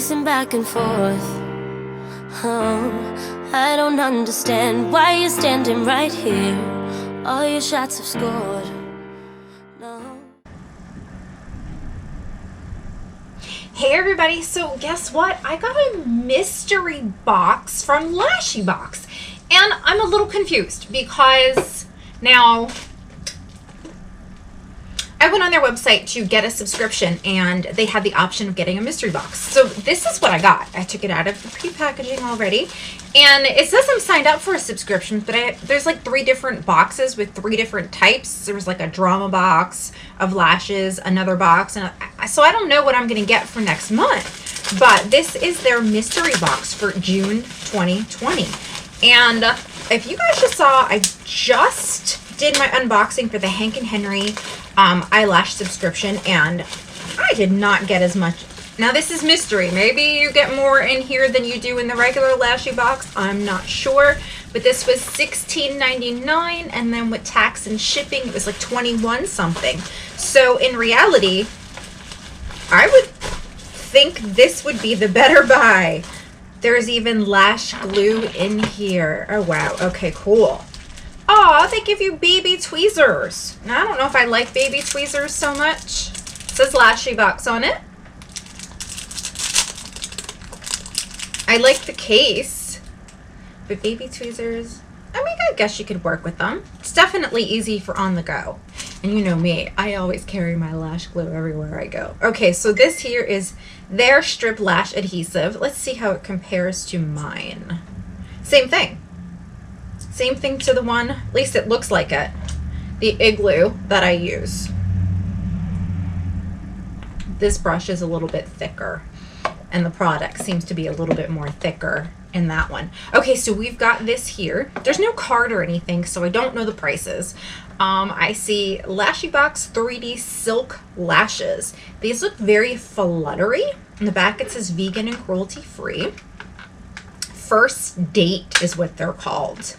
pacing back and forth. Oh, I don't understand why you're standing right here. All your shots have scored. No. Hey everybody, so guess what? I got a mystery box from Lashy Box, and I'm a little confused because now I went on their website to get a subscription and they had the option of getting a mystery box. So this is what I got. I took it out of the pre-packaging already, and it says I'm signed up for a subscription, but there's like 3 different boxes with 3 different types. There's like a drama box of lashes, another box, and so I don't know what I'm going to get for next month. But this is their mystery box for June 2020. And if you guys just saw, I just did my unboxing for the Hank and Henry eyelash subscription, and I did not get as much. Now this is mystery. Maybe you get more in here than you do in the regular Lashy box. I'm not sure. But this was $16.99, and then with tax and shipping, it was like $21 something. So in reality, I would think this would be the better buy. There's even lash glue in here. Oh wow. Okay, cool. Aw, they give you baby tweezers. Now, I don't know if I like baby tweezers so much. It says Lashy Box on it. I like the case, but baby tweezers, I mean, I guess you could work with them. It's definitely easy for on the go. And you know me, I always carry my lash glue everywhere I go. Okay, so this here is their strip lash adhesive. Let's see how it compares to mine. Same thing. Same thing to the one, at least it looks like it, the Igloo that I use. This brush is a little bit thicker, and the product seems to be a little bit more thicker in that one. Okay, so we've got this here. There's no card or anything, so I don't know the prices. I see Lashy Box 3D Silk Lashes. These look very fluttery. In the back it says vegan and cruelty free. First Date is what they're called.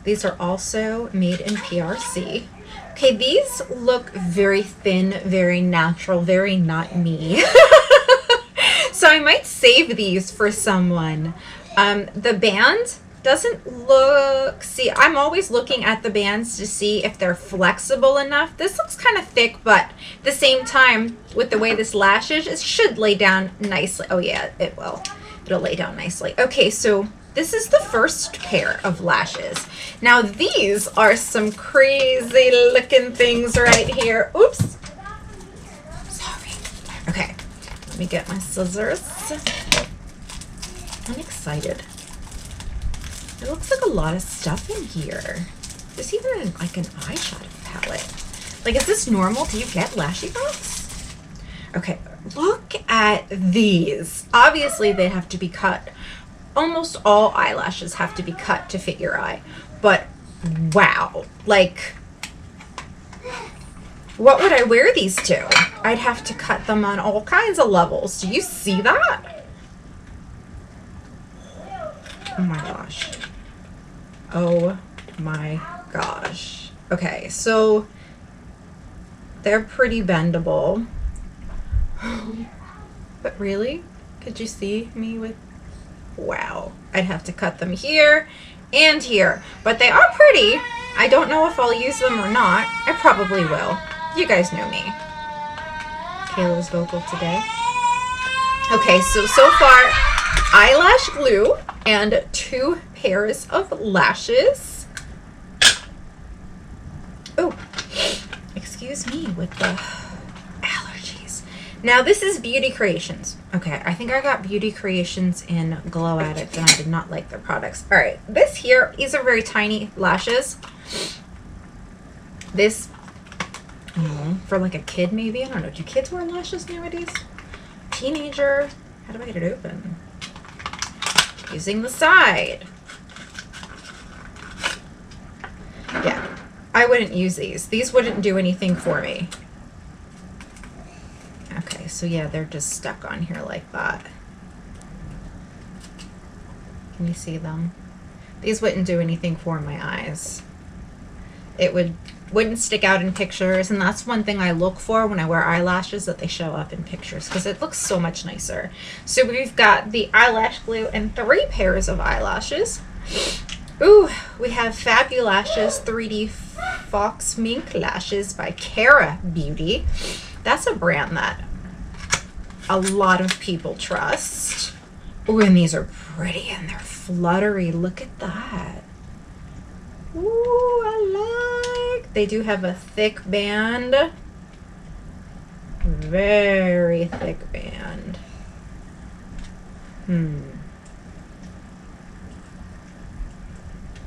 These are also made in PRC. Okay, these look very thin, very natural, very not me. So I might save these for someone. The band doesn't look, see, I'm always looking at the bands to see if they're flexible enough. This looks kind of thick, but at the same time, with the way this lash is, it should lay down nicely. Oh yeah, it will. It'll lay down nicely. Okay, so this is the first pair of lashes. Now these are some crazy looking things right here. Oops. Sorry. Okay, let me get my scissors. I'm excited. It looks like a lot of stuff in here. There's even like an eyeshadow palette. Like, is this normal? Do you get Lashy Box? Okay, look at these. Obviously they have to be cut. Almost all eyelashes have to be cut to fit your eye, but wow, like, what would I wear these to? I'd have to cut them on all kinds of levels. Do you see that? Oh my gosh. Oh my gosh. Okay, so they're pretty bendable. But really? Could you see me with... Wow, I'd have to cut them here and here, but they are pretty. I don't know if I'll use them or not. I probably will. You guys know me. Kayla's vocal today. Okay, so far, eyelash glue and 2 pairs of lashes. Oh, excuse me with the allergies. Now this is Beauty Creations. Okay, I think I got Beauty Creations in Glow Addict and I did not like their products. All right, this here, these are very tiny lashes. This, I don't know, for like a kid maybe. I don't know, do kids wear lashes nowadays? Teenager, how do I get it open? Using the side. Yeah, I wouldn't use these. These wouldn't do anything for me. Okay, so yeah, they're just stuck on here like that. Can you see them? These wouldn't do anything for my eyes. It would wouldn't stick out in pictures, and that's one thing I look for when I wear eyelashes, that they show up in pictures because it looks so much nicer. So we've got the eyelash glue and 3 pairs of eyelashes. Ooh, we have Fabulashes 3D Fox Mink Lashes by Cara Beauty. That's a brand that a lot of people trust. Ooh, and these are pretty and they're fluttery. Look at that. Ooh, I like. They do have a thick band. Very thick band.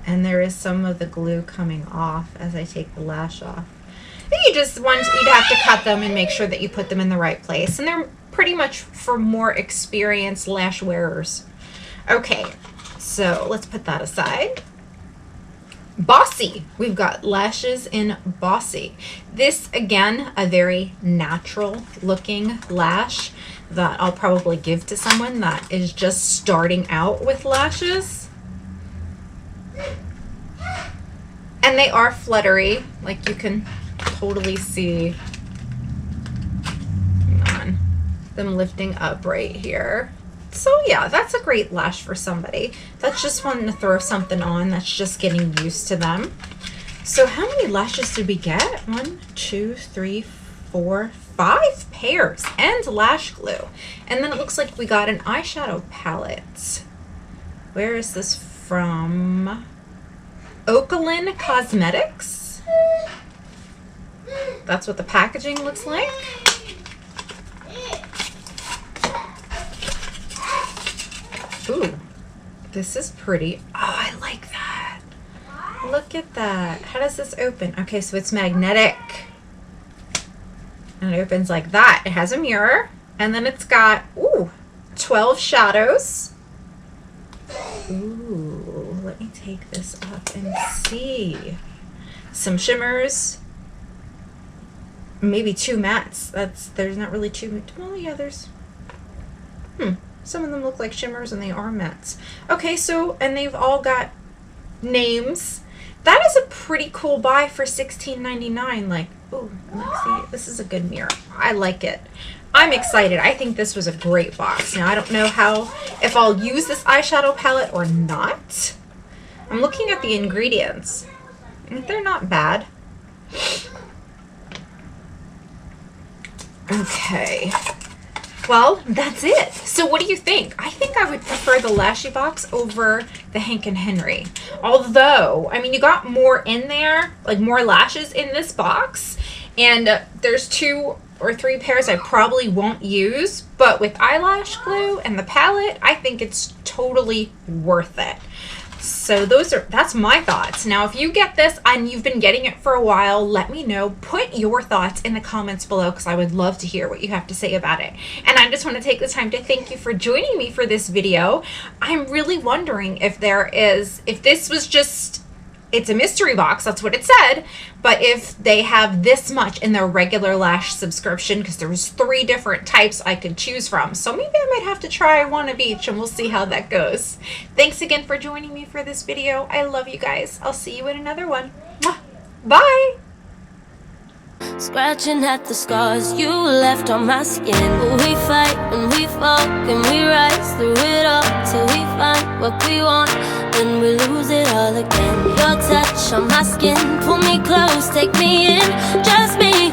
And there is some of the glue coming off as I take the lash off. You'd have to cut them and make sure that you put them in the right place. And they're pretty much for more experienced lash wearers. Okay, so let's put that aside. Bossy. We've got lashes in Bossy. This, again, a very natural looking lash that I'll probably give to someone that is just starting out with lashes. And they are fluttery, like you can totally see them lifting up right here. So yeah, that's a great lash for somebody that's just wanting to throw something on, that's just getting used to them. So how many lashes did we get? 1, 2, 3, 4, 5 pairs and lash glue. And then it looks like we got an eyeshadow palette. Where is this from? Oaklyn Cosmetics. That's what the packaging looks like. Ooh, this is pretty. Oh, I like that. Look at that. How does this open? Okay, so it's magnetic. And it opens like that. It has a mirror. And then it's got, ooh, 12 shadows. Ooh, let me take this up and see. Some shimmers. Maybe 2 mattes. There's not really 2. Well, yeah, there's. Some of them look like shimmers and they are mattes. Okay, so, and they've all got names. That is a pretty cool buy for $16.99. Like, ooh, let's see. This is a good mirror. I like it. I'm excited. I think this was a great box. Now, I don't know if I'll use this eyeshadow palette or not. I'm looking at the ingredients. They're not bad. Okay. Well, that's it. So what do you think? I think I would prefer the Lashy Box over the Hank and Henry. Although, I mean, you got more in there, like more lashes in this box. And there's 2 or 3 pairs I probably won't use. But with eyelash glue and the palette, I think it's totally worth it. So that's my thoughts. Now, if you get this and you've been getting it for a while, let me know. Put your thoughts in the comments below because I would love to hear what you have to say about it. And I just want to take the time to thank you for joining me for this video. I'm really wondering if this was just, it's a mystery box, that's what it said, but if they have this much in their regular lash subscription, because there was 3 different types I could choose from. So maybe I might have to try one of each and we'll see how that goes. Thanks again for joining me for this video. I love you guys. I'll see you in another one. Mwah. Bye! Scratching at the scars you left on my skin. We fight and we fall and we rise through it all till we find what we want. Then we lose it all again. Your touch on my skin, pull me close, take me in, just me.